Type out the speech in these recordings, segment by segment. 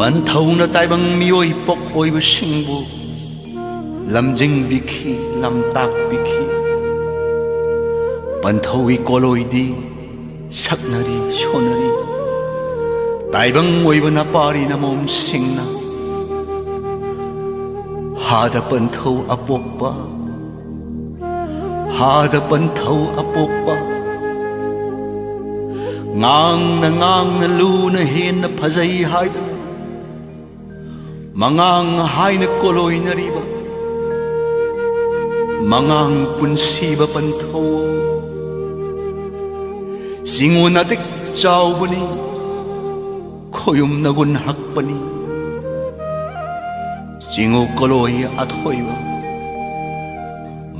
ꯄꯟꯊꯧꯅ ꯇꯥꯏꯕꯪ ꯃꯤꯑꯣꯏ ꯄꯣꯛ ꯑꯣꯏꯕꯁꯤꯡꯕꯨ ꯂꯝꯖꯤꯡꯕꯤꯈꯤ ꯂꯝꯇꯥꯛꯄꯤꯈꯤ ꯄꯟꯊꯧꯒꯤ ꯀꯣꯂꯣꯏꯗꯤ ꯁꯛꯅꯔꯤ ꯁꯣꯟꯅꯔꯤ ꯇꯥꯏꯕꯪ ꯑꯣꯏꯕ ꯅꯄꯥꯔꯤ ꯅꯃꯣꯝꯁꯤꯡꯅ ꯍꯥꯗ ꯄꯟꯊꯧ ꯑꯄꯣꯛꯄ ꯍꯥꯗ ꯄꯟꯊꯧ ꯑꯄꯣꯛꯄ ꯉꯥꯡꯅ ꯉꯥꯡꯅ ꯂꯨꯅ ꯍꯦꯟꯅ ꯐꯖꯩ ꯍꯥꯏꯗꯨꯅ ꯃꯉꯥꯡ ꯍꯥꯏꯅ ꯀꯣꯂꯣꯏꯅꯔꯤꯕ ꯃꯉꯥꯡ ꯄꯨꯟꯁꯤꯕ ꯄꯟꯊꯧ ꯆꯤꯡꯉꯣꯟ ꯑꯇꯤꯛ ꯆꯥꯎꯕꯅꯤ ꯈꯣꯌꯨꯝ ꯅꯒꯨꯟ ꯍꯛꯄꯅꯤ ꯆꯤꯡꯉꯨ ꯀꯣꯂꯣꯏ ꯑꯊꯣꯏꯕ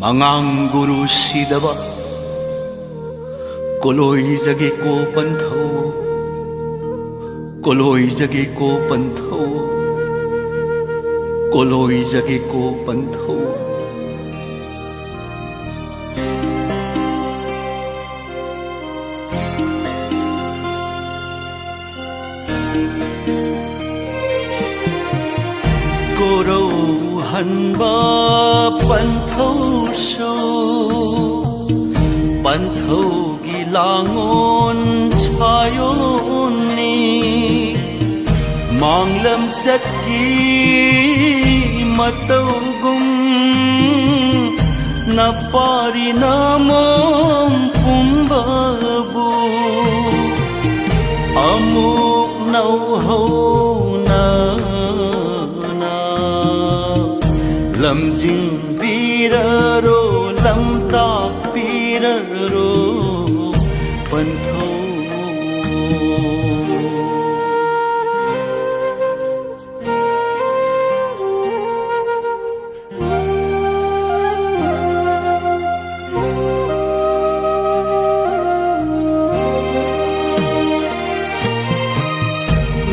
ꯃꯉꯥꯡ ꯒꯨꯔꯨ ꯁꯤꯗꯕ ꯀꯣꯂꯣꯏꯖꯒꯦꯀꯣ ꯄꯟꯊꯧ ꯀꯣꯂꯣꯏꯖꯒꯦꯀꯣ ꯄꯟꯊꯧ ꯀꯣꯂꯣꯏꯖꯒꯦꯀꯣ ꯄꯟꯊꯧ ꯀꯣꯔꯧꯍꯟꯕ ꯄꯟꯊꯧꯁꯨ ꯄꯟꯊꯧꯒꯤ ꯂꯥꯡꯉꯣꯟ ꯁꯥꯌꯣꯟꯅꯤ ꯃꯥꯡꯂꯝ ꯆꯠꯀꯤ ꯃꯇꯧꯒꯨꯝ ꯅꯄꯥꯔꯤ ꯅꯃꯣꯝ ꯄꯨꯝꯕꯕꯨ ꯑꯃꯨꯛ ꯅꯧꯍꯧꯅ ꯂꯝꯖꯤꯡꯕꯤꯔꯔꯣ ꯂꯝꯇꯥꯛꯄꯤꯔꯔꯣ ꯄꯟꯊꯧ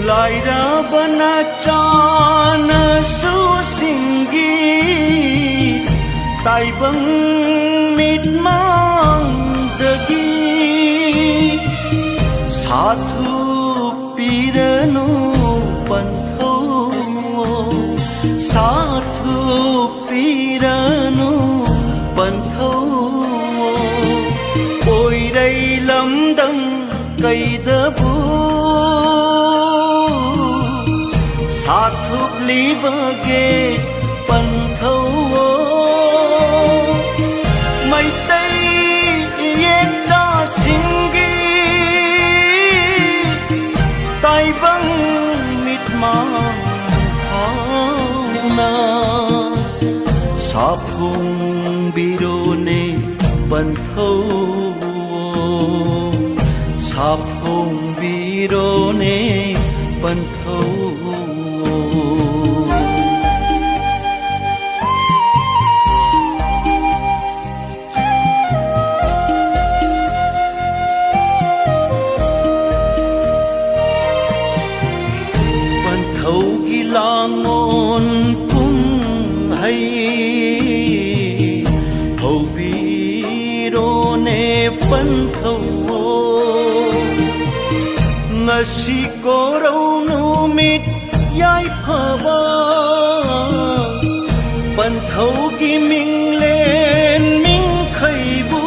ꯂꯥꯏꯔꯕ ꯅꯆꯥꯅꯁꯨ ꯁꯤꯡꯒꯤ ꯇꯥꯏꯕꯪ ꯃꯤꯠꯃꯥꯡꯗꯒꯤ ꯁꯥꯊꯨ ꯄꯤꯔꯅꯨ ꯄꯟꯊꯧ ꯁꯥꯊꯨ ꯄꯤꯔꯅꯨ ꯄꯟꯊꯧ ꯄꯣꯏꯔꯩ ꯂꯝꯗꯝ ꯀꯩꯗꯕꯨ ꯁꯥꯊꯨꯞꯂꯤꯕꯒꯦ ꯄꯟꯊꯧ ꯃꯩꯇꯩ ꯌꯦꯛꯆꯥꯁꯤꯡꯒꯤ ꯇꯥꯏꯕꯪ ꯃꯤꯠꯃꯥꯡ ꯐꯥꯎꯅ ꯁꯥꯐꯣꯡꯕꯤꯔꯣꯅꯦ ꯄꯟꯊꯧ ꯁꯥꯐꯣꯡꯕꯤꯔꯣꯅꯦ ꯄꯟꯊꯧ ꯄꯟꯊꯧꯒꯤ ꯂꯥꯡꯉꯣꯟ ꯀꯨꯝꯍꯩ ꯍꯧꯕꯤꯔꯣꯅꯦ ꯄꯟꯊꯧ ꯉꯁꯤ ꯀꯣꯔꯧ ꯅꯨꯃꯤꯠ ꯌꯥꯏꯐꯕ ꯄꯟꯊꯧꯒꯤ ꯃꯤꯡꯂꯦꯟ ꯃꯤꯡꯈꯩꯕꯨ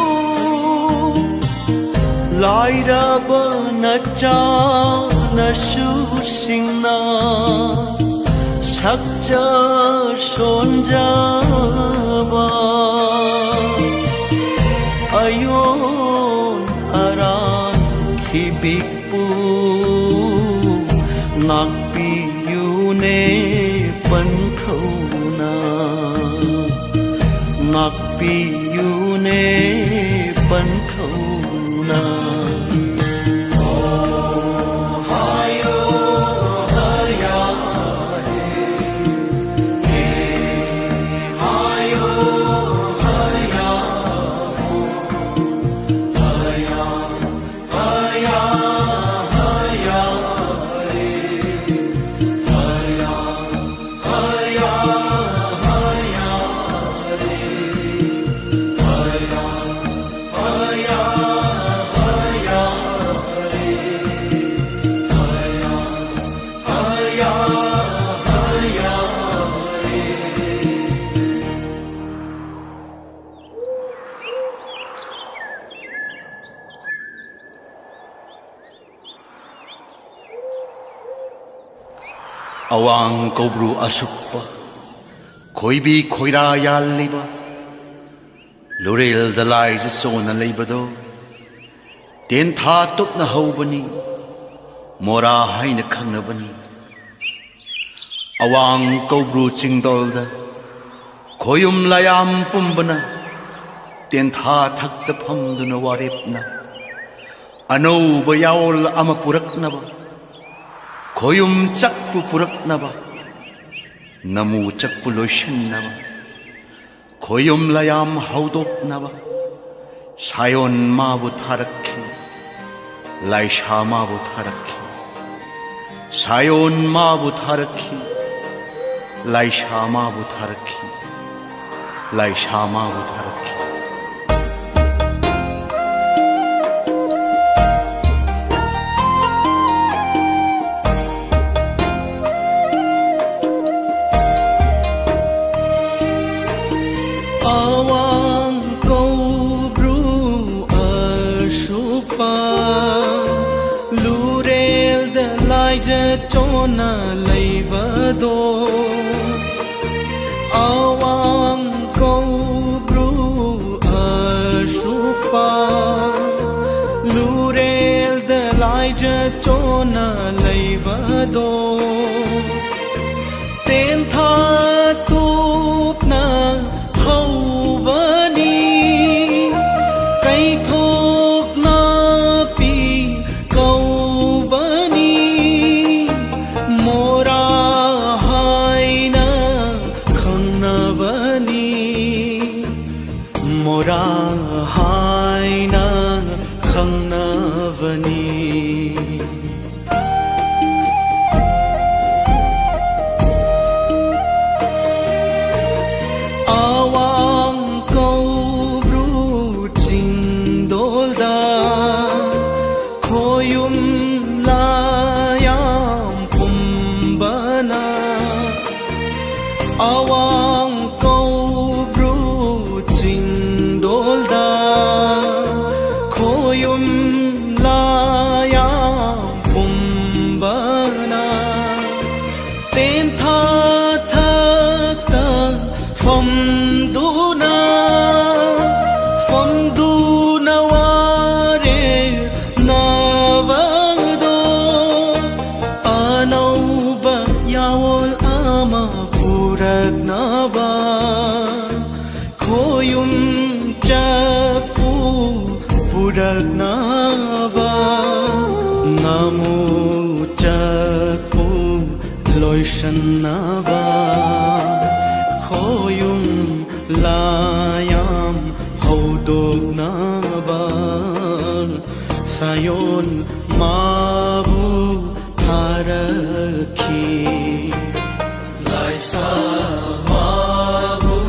ꯂꯥꯏꯔꯕ ꯅꯆꯥꯅꯁꯨ ꯁꯤꯡꯅ ꯁꯛꯆ ꯁꯣꯟꯖꯕ ꯑꯌꯣꯟ ꯑꯔꯥꯟ ꯈꯤꯕꯤꯛꯄꯨ ꯉꯥꯛꯄꯤꯌꯨꯅꯦ ꯄꯟꯊꯧꯅ ꯉꯥꯛꯄꯤꯌꯨꯅꯦ ꯄꯟꯊꯧꯅ Awang kobru asukpa Khoibi khoira yalliba Lurel dalai jasona leibado Ten tha tup na haubani Mora haina khangnabani Awang kobru chingdolda Khoyum layam pumbana Ten tha thakta phamduna waripna Ano bayawol ama puraknaba Khoyum chakpu puraknaba Namu chakpu loishinnaba Khoyum layam haudoknaba Sayon mabu tharakhi Laisha mabu tharakhi Sayon mabu tharakhi Laisha mabu tharakhi Laisha mabu tharakhi Awang kobru asukpa Lurel dalai jatona leibado Awang kobru asukpa Lurel dalai jatona leibado Ten tha tup na Mora haina khangnavani Awang kobru chingdolda Khoyum layam pumbana Awang kobru chingdolda Khoyum layam pumbana Ten tha thakta famduna ware navado Anauba yawol ama puraknaba Khoyum chakpu puraknaba Namu chakpu loishanaba Khoyum layam haudoknaba Sayon mabu tharakhi Laisa mabu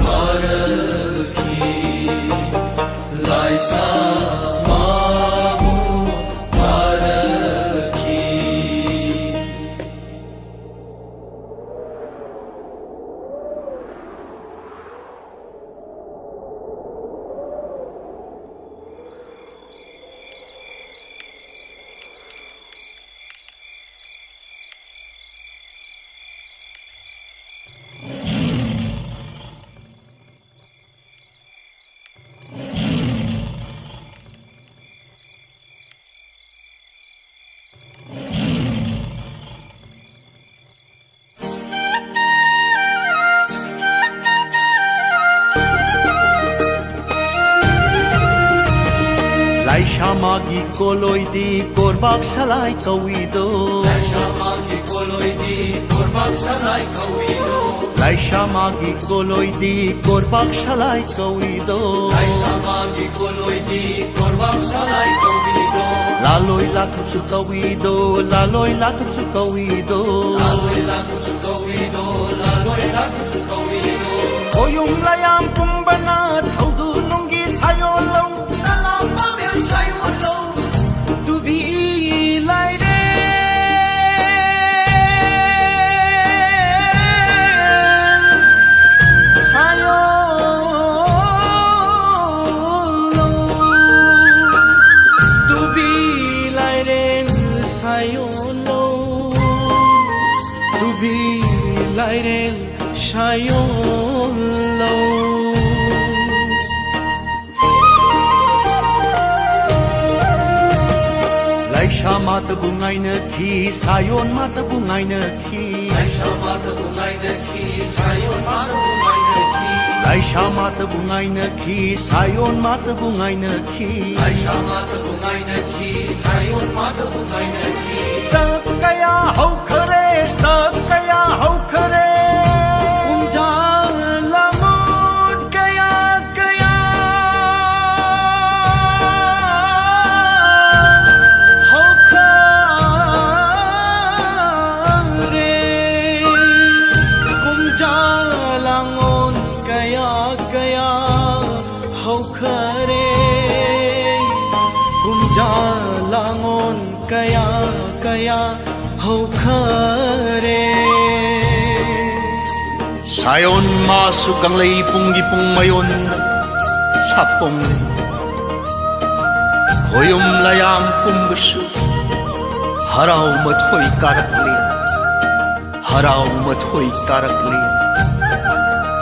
tharakhi Laisa mabu tharakhi Laisha magi koloidi korbak salai kawido Laisha magi koloidi korbak salai kawido Laisha magi koloidi korbak salai kawido Laisha magi koloidi korbak salai kawido Laloi latuk su kawido Laloi latuk su kawido Laloi latuk su kawido Laloi latuk su kawido Khoyum layam pumbana Thaudu nungi sayolo To be like that Hanobi Lairel Shayon Lo Laisha mata bungai na ki Sayon mata bungai na ki Laisha mata bungai na ki Sayon mata bungai na ki Laisha mata bungai na ki Sayon mata bungai na ki Laisha mata bungai na ki Sayon mata bungai na ki Sakaya hau khare sakaya hau khare Kumja lamon kaya kaya hau khare Kumja langon kaya kaya hau khare Kumja langon kaya kaya hau khare Sayon masuk ang laipong gipong mayon sapong koyom layang pumbusu haraw mathoy karakli haraw mathoy karakli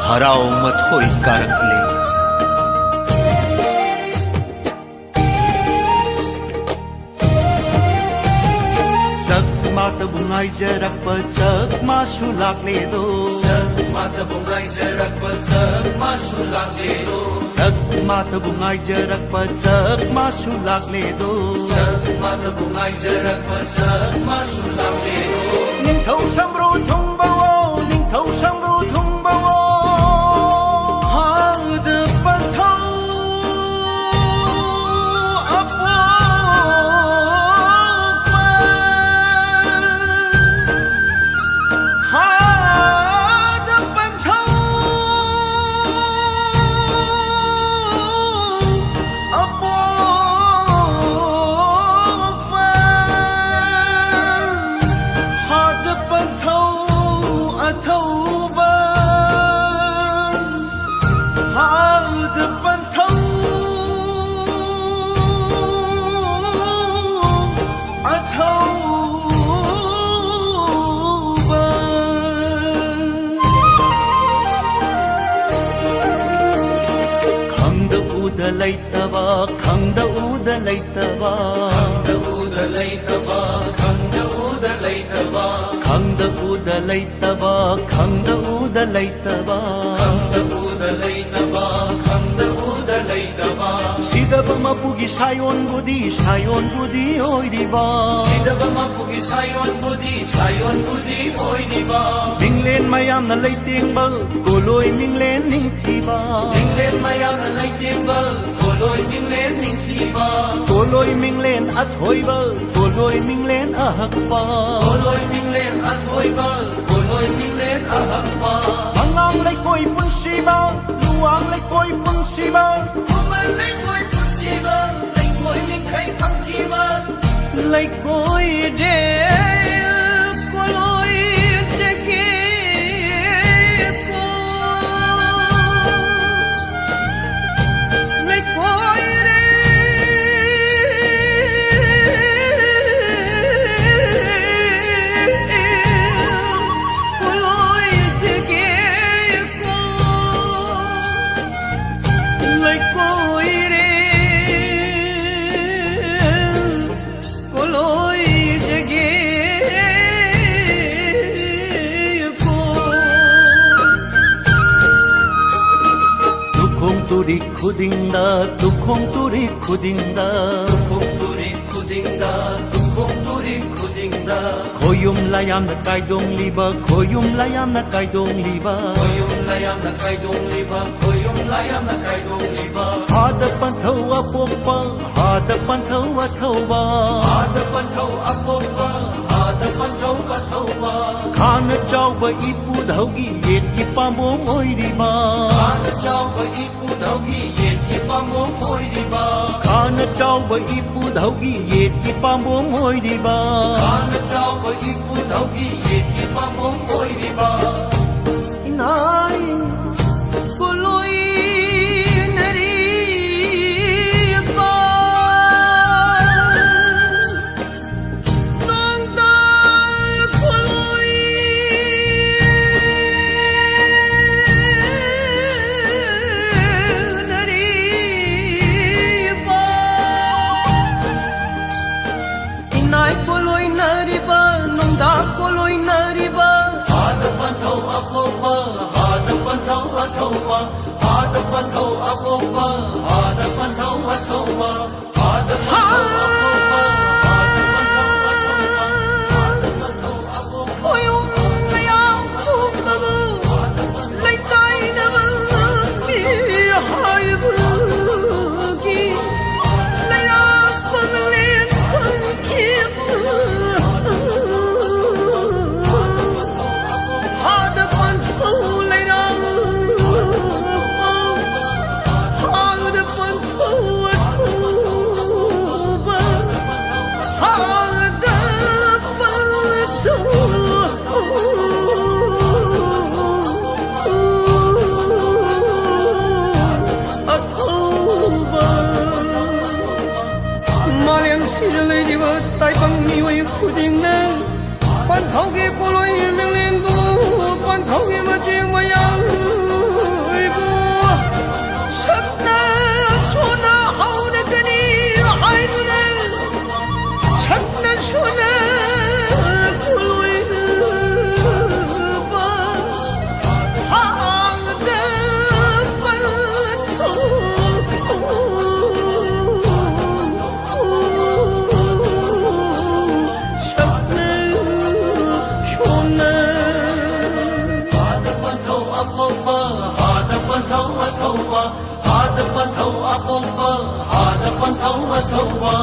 haraw mathoy karakli mata bungai jarak pecak masulak ledo Mata bungai jarak pasak masulak ledo mata bungai jarak pecak masulak ledo Mata bungai jarak pasak masulak ledo ning thau samro thung bawo ning thau samro thung bawo hang de pathau apo leitava khangda uda leitava Khangda uda leitava khangda uda leitava khangda uda leitava khangda uda leitava khangda uda leitava khangda uda leitava sidaba mapugi sayon budi oiriba sidaba mapugi sayon budi oiriba minglen mayam na leitingba goloi minglen ningthiba minglen mayam na leitingba goloi minglen ningthiba goloi minglen athoiba goloi minglen ahakpa goloi minglen athoiba goloi minglen ahakpa mangang lai koi punsiba luang lai koi punsiba thuman lai koi punsiba lai koi mingkai pangkiba lai koi de goloi jeki ko lai koi re goloi jeki ko lai koi re goloi jeki ko tukhong turi khudingda tukhong turi khudingda khung turi khudingda khung turi khudingda khoyum layam na kaidong liba khoyum layam na kaidong liba khoyum layam na kaidong liba khoyum layam na kaidong liba hada panthau apokpa hada panthau athauba hada panthau apokpa hada panthau athauba khana chauba ipu dhaugi yet ki pamom oiriba khana chauba ipu dhaugi yet ki pamom oiriba khana chauba ipu dhaugi yet ki pamom oiriba khana chauba ipu dhaugi yet ki pamom oiriba inai goloi nari pa nanda goloi ꯑꯄꯣꯛꯄ ꯍꯥꯗ ꯄꯟꯊꯧ ꯑꯊꯧꯕ ꯍꯥꯗ ꯄꯟꯊꯧ ꯑꯄꯣꯛꯄ ꯍꯥꯗ ꯄꯟꯊꯧ ꯑꯄꯣꯛꯄ Khoyum layang kumdabu Laytaynama mi haybugi Layang panglen pangkip Hada pantau layang Hada pantau atuba Hada Taibang miway khuding na Panthau ke koloy minglen bu Panthau ke majing mayang bu Sakna sona hauna gani hai na Sakna sona koloy ba Hang da panthau hada pantau athauba hada pantau apomba hada pantau athauba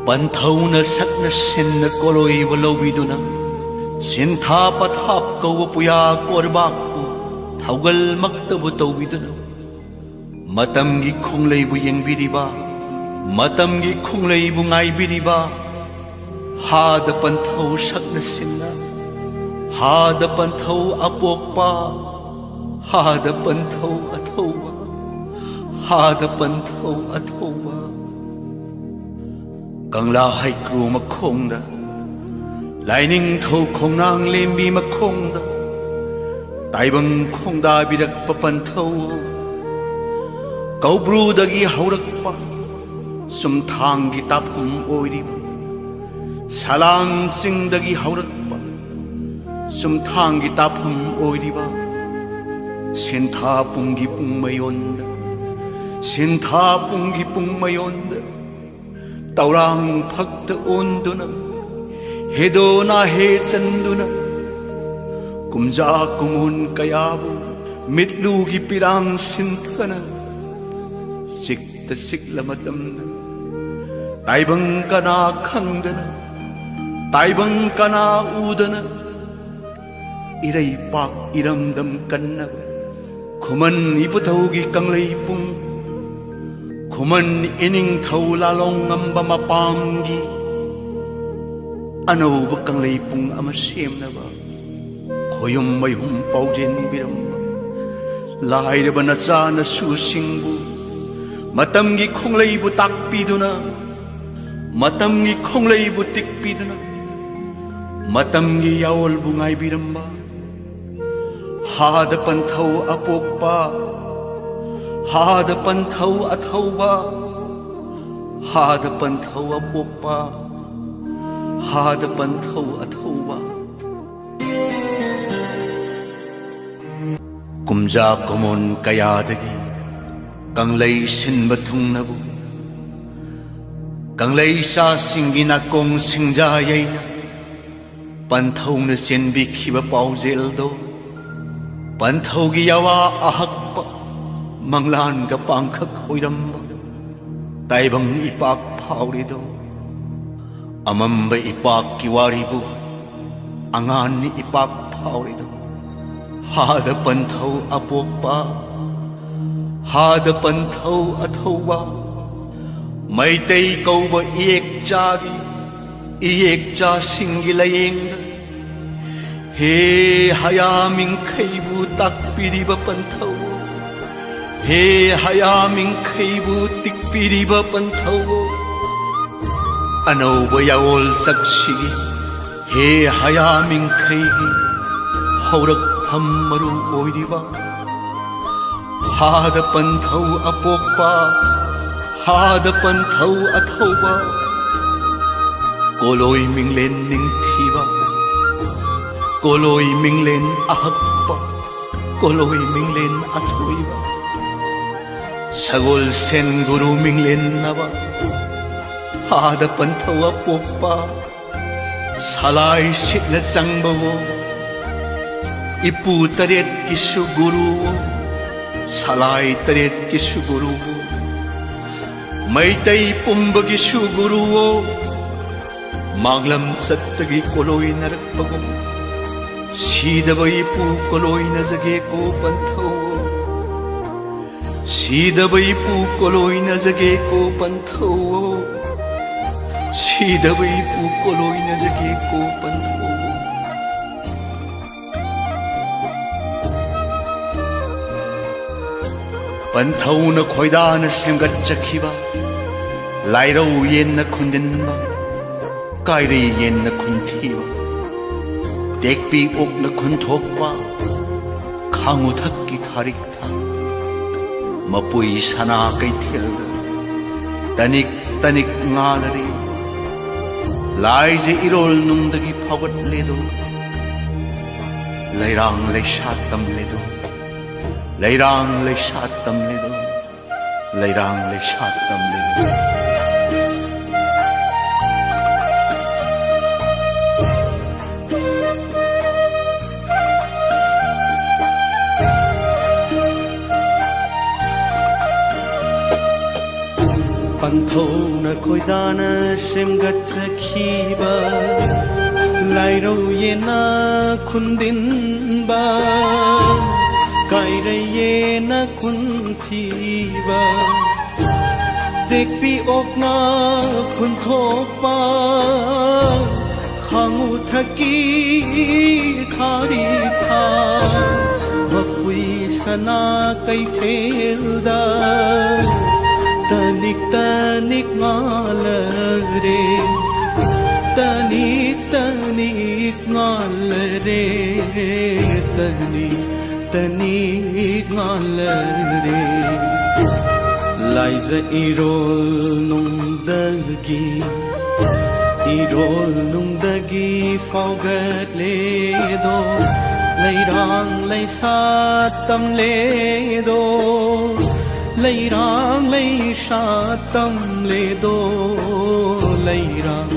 Panthau sakna sinna koloi balowiduna Sintha pathap kawa puya korbakku Thaugal maktabu tawiduna Matamgi khonglei bu yengbiriba Matamgi khonglei bu ngaibiriba Hada panthau sakna sinna Hada panthau apokpa Hada panthau athauba Hada panthau athauba Kangla hai kru makhongda Laining thau khongnang lembi makhongda Taibang khongda birakpa panthau Kaubru-dagi haurakpa Sumthang-gi tapham oiriba Salang-sing-dagi haurakpa Sumthang-gi tapham oiriba Sintha-pung-gi pungmayonda Sintha-pung-gi pungmayonda Taurang-phakta onduna Hedona he-chanduna Kumja-kumun kayabu Mitlu-gi pirang-sinthana Sikta sikla matamna Taibang kana khangdana Taibang kana udana Iray pak iramdam kanna Khuman iputaugi kanglay pung Khuman ining thau lalong amba mapamgi Ano ba kanglay pung amasem na ba Khoyum mayhum paujen biramba Lahayra ba na sa na susingbu Matamgi khonglei bu takpiduna Matamgi khonglei bu tikpiduna Matamgi yawol bu ngaibiramba Hada panthau apokpa Hada panthau athauba Hada panthau apokpa Hada panthau athauba Kumja kumon kayadagi Kanglay sinba thungnabu Kanglay sa singina kong singjayay na Panthau na senbi khiba paujeldo Panthau gi yawa ahakpa Manglan ka pangkhak oiramba Taibang ipak paurido Amamba ipak kiwaribu Angan ni ipak paurido Hada panthau apokpa Hada panthau athauba Maitay kauba iek chagi Iek cha singi layengda He hayaming khaybu takpiriba panthau He hayaming khaybu tikpiriba panthau Ano ba yawol saksigi He hayaming khaygi Haurak hammaru oiriba Hada panthau apokpa Hada panthau athauba cô lôi mình lên ninh thi ba cô lôi mình lên ác ba cô lôi mình lên ác thôi ba sagol sen guru mình lên na ba hada panthawa poppa salai sit na chang ba wo ipu taret kisu guru salai taret kisu guru mai tai pumba kisu guru manglam sattagi koloi narak bagum sidaba ipu koloi na jage ko pantho sidaba ipu koloi na jage ko pantho sidaba ipu koloi na jage ko pantho pantho na khoida na semgat chakhiba lairau yen na khundin ba kairi yen na khunthi ba dekpi ok na khunthok ba khangu thak ki tharik tha mapui sana kai thil tanik tanik ngalari lai je irol nung dagi phagat ledo lairang lai shatam ledo lairang lai shatam ledo lairang lai shatam ledo pantho na khoida na sem gat khiba lairo ye na khundin ba kai re ye na khunthi ba dekpi ok na khun thok pa khangu thaki khari tha mapui sana kai thel da tanik tanik ngalare tanik tanik ngalare tanik tanik ngalare laiza irol nung dagi fogat ledo lairang lai satam ledo lairang lai shatam ledo lairang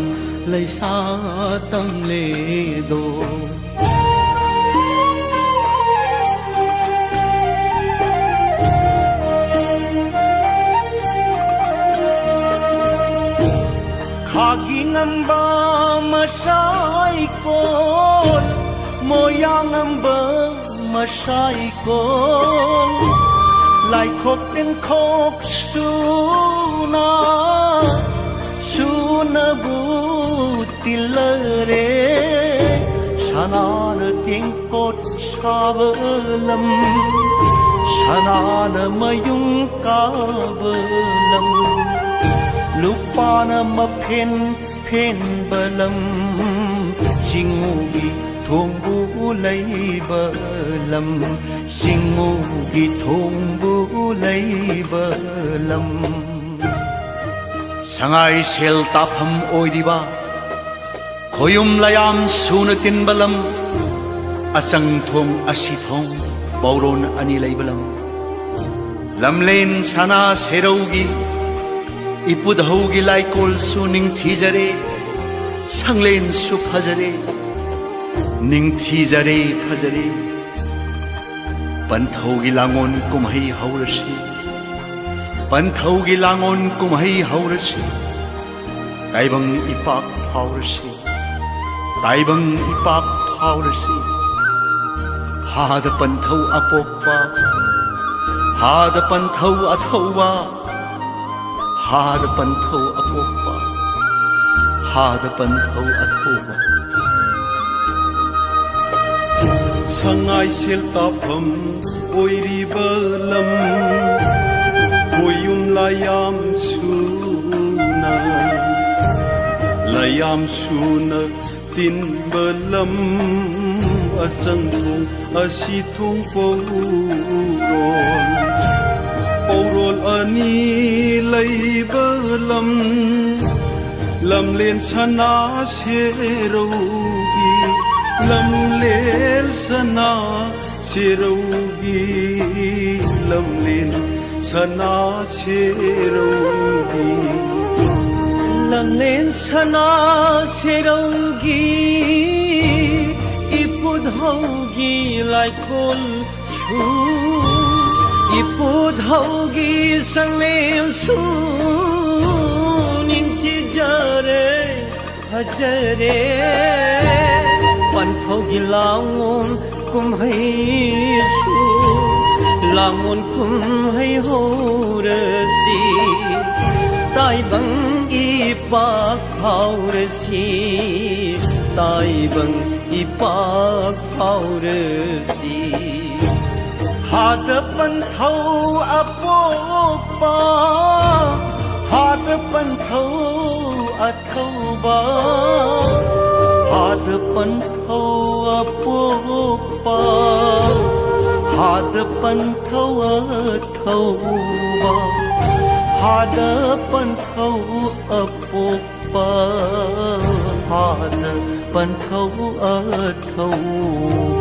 lai satam ledo khagi ngamba masai kon moyang ngamba masai kon lai khóc đến khóc suna bu tilare sana na tiếng cốt sa vỡ lâm sana na mayung ka vỡ lâm lupa na ma phen bơ lâm singugi thong bu lấy bơ lâm singugi thong bu lấy bơ lâm sangai sel tapham oidiba khoyum layam suna tin balam asang thong asi thong bauron ani leibalam lamlen sana seraugi ipudhaugi laikol suning thijare sanglen su phajare ning thijare phajare panthaugi langon kumhai haurashi panthaugi langon kumhai haurashi taibang ipak haurashi taibang ipak haurashi hada panthau apokpa hada panthau athauwa hada panthau apokpa hada panthau athauwa sangai sel tapham oiriba lam koyum layam suna tin balam asang thung asithung porol ani lay balam lâm lên sana serogi lâm lên sana serogi lâm lên sana serogi lâm lên sana serogi ipud hogi lai kol shu ipud hogi sang lên su ninti jare hajare pan hogi langon kum hai su langon kum hai horasi tai bang ipak haurasi tai bang ipak haurasi hadapan thau apopa hadapan thau athau ba hadapan thau apopa hadapan thau athau ba hadapan thau apopa hadapan thau athau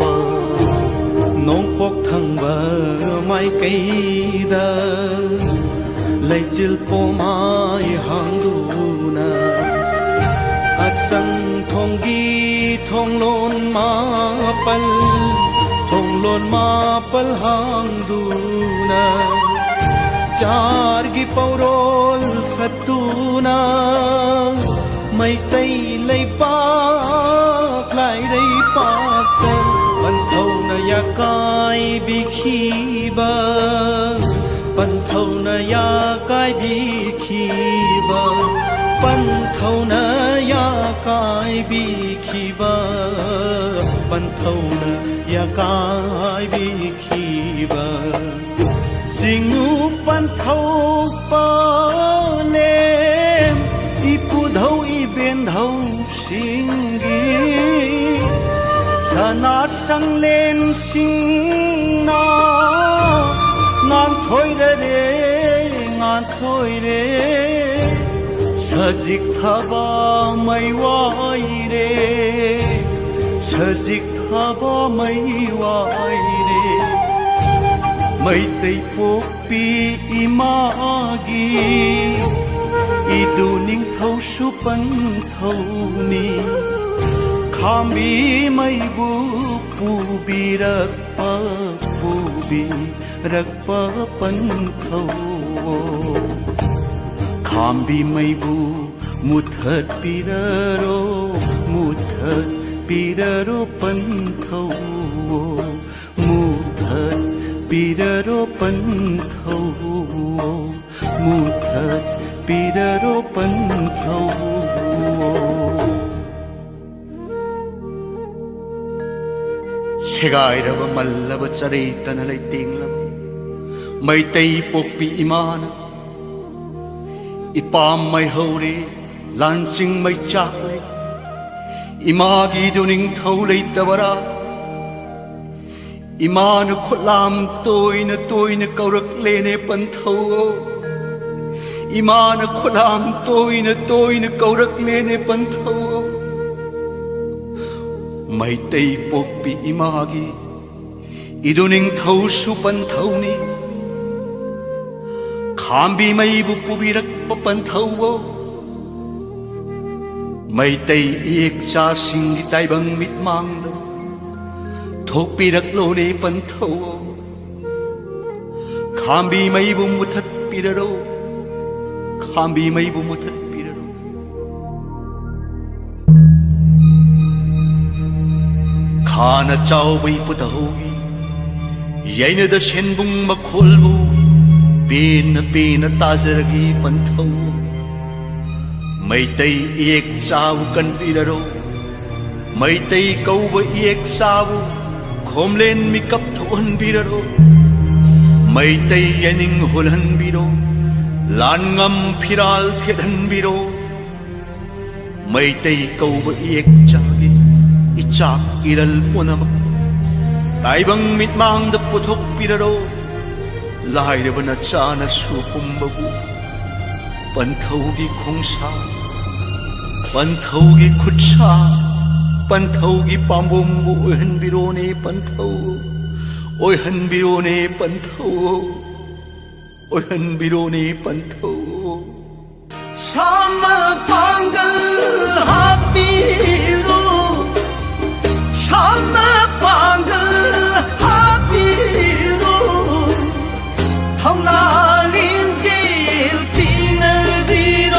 ba nông phúc thằng bờ mai cây da lấy chil po mai hang du na at sang thong gi thong lon ma pal hang du na char gi paurol satuna mai tây lấy pa lại đây pa pan thâu na ya kai bi khi ba pan thâu na ya kai bi khi ba pan thâu na ya kai bi khi ba pan thâu na ya kai bi khi ba singu pan thâu pa lem ipu dhau i ben dhau singi sana sang lên sinh na ngan thôi re ngan thôi re sajik thaba mai wai re sajik thaba mai wai re mai tei pok pi imagi idu ning thau su pan thau ni khambi mai bu pu bi rak pa pan thau khambi mai bu muthat piraro pan thau muthat piraro pan thau muthat piraro pan thau Segairaba mallaba chareitana leitinglaba Maitei pokpi imana Ipam mai hore lansing mai chakle Imagi duning thau leitabara Imana khulam toina kaurak lene pan thau Imana khulam toina kaurak lene pan thau mai tei pokpi imagi iduning thau su pan thau ni khambi mai bu pubirak pan thau mai tei ek cha sing di tai bang mit mang do thok pirak lo ne pan thau khambi mai bu muthat piraro khambi mai bu muthat piraro khana chau bai putahogi yaina da shenbung makholbu pena tazargi panthau mai tei ek chau kan piraro mai tei kauba ek chau khomlen mi kap thon biraro mai tei yaning holhan biro lan phiral thedhan biro mai tei kauba ek chagi ichak iral punam taibang mitmang da puthok piraro lairabana chana supumbabu panthaugi khongsa ꯄꯟꯊꯧꯒꯤ ꯈꯨꯠꯁꯥ ꯄꯟꯊꯧꯒꯤ ꯄꯥꯝꯕꯣꯝꯕꯨ ꯑꯣꯏꯍꯟꯕꯤꯔꯣꯅꯦ ꯄꯟꯊꯧ ꯑꯣꯏꯍꯟꯕꯤꯔꯣꯅꯦ ꯄꯟꯊꯧ ꯑꯣꯏꯍꯟꯕꯤꯔꯣꯅꯦ ꯄꯟꯊꯧ 샤마 방글 하비로 샤마 방글 하비로 통나린지 비너비로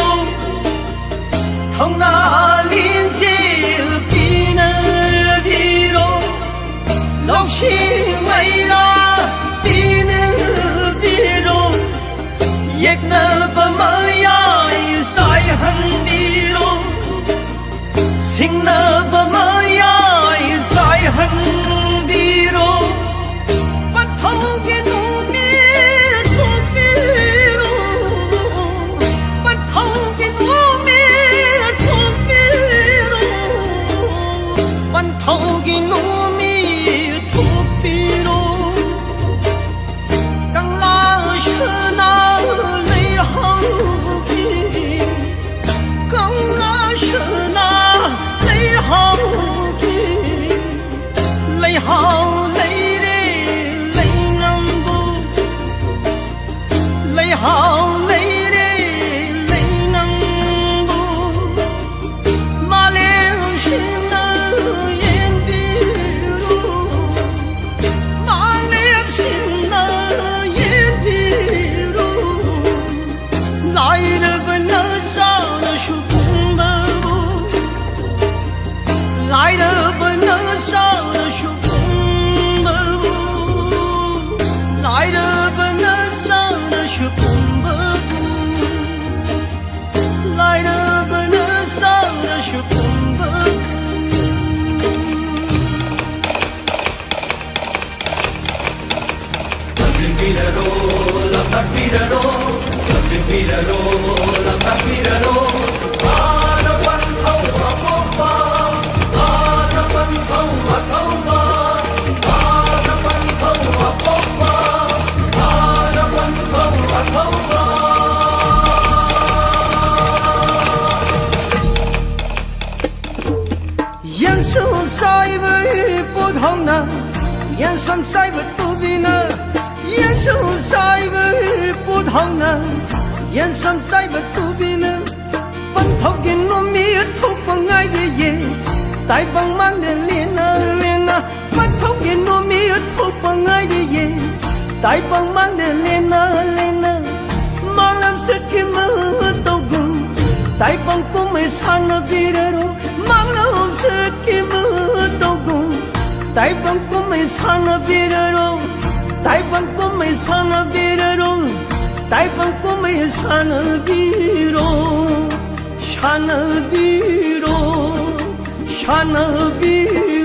통나린지 비너비로 럭시메이라 비너비로 옛나바마야 sai hân đi rô sinh nơ bờ mơ ai sai hân đi rô bắt thâu cái nụ mi thuộc mi rô bắt thâu cái nụ mi thuộc mi rô bắt thâu cái nụ mi thuộc mi rô càng la shơ na lấy hậu lấy hao lấy đi lấy năm bu lấy hao lấy đi lấy năm bu mà lên xin nơ yên đi ru mà lên xin nơ yên đi ru lại được bên nơ sao nó sụp bơ bu lại được bên nơ sao nó sụp lại được bên nơ sao nó sụp bơ bu lại được bên nơ sao nó sụp bơ人生在为不同呢，人生在为不比呢，人生在为不同呢，人生在为不比呢。奔头见我咪突破爱的夜，大帮忙的练啊练啊，奔头见我咪突破爱的夜，大帮忙的练啊练啊，忙làm sự khi mơ tàu gừng，大帮工没唱了别的路。忙是给么都公，大帮工没唱了别的路，大帮工没唱了别的路，大帮工没唱了别路，唱了别路，唱了别。